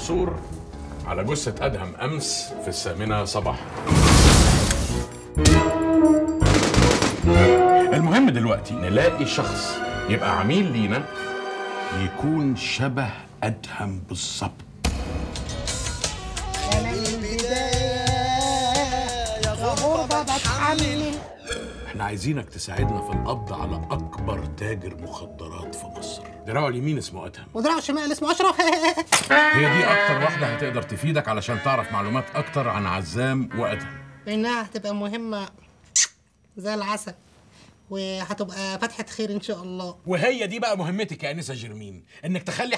العثور على جثة أدهم أمس في 8 صباحا. المهم دلوقتي نلاقي شخص يبقى عميل لينا يكون شبه أدهم بالظبط. احنا عايزينك تساعدنا في القبض على أكبر تاجر مخدرات في مصر. دراعه اليمين اسمه أدهم ودراعه الشمال اسمه أشرف. هي دي أكتر واحدة هتقدر تفيدك علشان تعرف معلومات أكتر عن عزام وأدهم. إنها هتبقى مهمة زي العسل وهتبقى فتحة خير إن شاء الله. وهي دي بقى مهمتك يا أنسة جرمين، إنك تخلي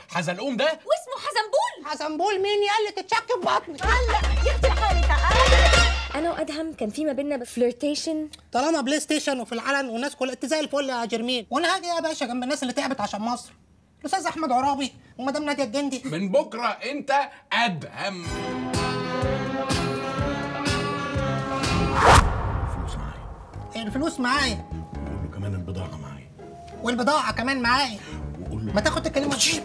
حزلقوم ده واسمه حزنبول. حزنبول مين يقلك تشك في بطني؟ هلا يا حالي تعالى. انا وادهم كان في ما بيننا فليرتيشن. طالما بلاي ستيشن وفي العلن والناس كلها زي الفل يا جرمين. وانا هاجي يا باشا جنب الناس اللي تعبت عشان مصر، الاستاذ احمد عرابي ومدام ناديه الجندي. من بكره انت ادهم. الفلوس معايا. الفلوس معايا. وقول له كمان البضاعه معايا. والبضاعه كمان معايا. وقول له ما تاخد الكلمه دي.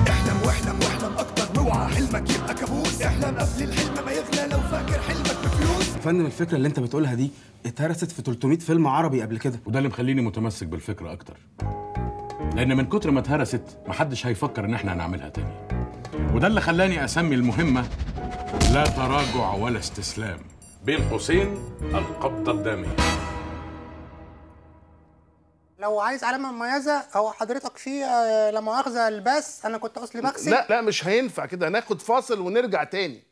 احلم واحلم واحلم اكتر، اوعى حلمك يبقى كابوس. احلم قبل الحلم ما يغلى، لو فاكر حلمك بفلوس. يا فندم الفكره اللي انت بتقولها دي اتهرست في 300 فيلم عربي قبل كده، وده اللي مخليني متمسك بالفكره اكتر، لان من كتر ما اتهرست محدش هيفكر ان احنا هنعملها تاني. وده اللي خلاني اسمي المهمه لا تراجع ولا استسلام، بين قوسين القبضه الداميه. لو عايز علامه مميزه او حضرتك في لا مؤاخذه الباس، انا كنت اصلي بغسل. لا مش هينفع كده، هناخد فاصل ونرجع تاني.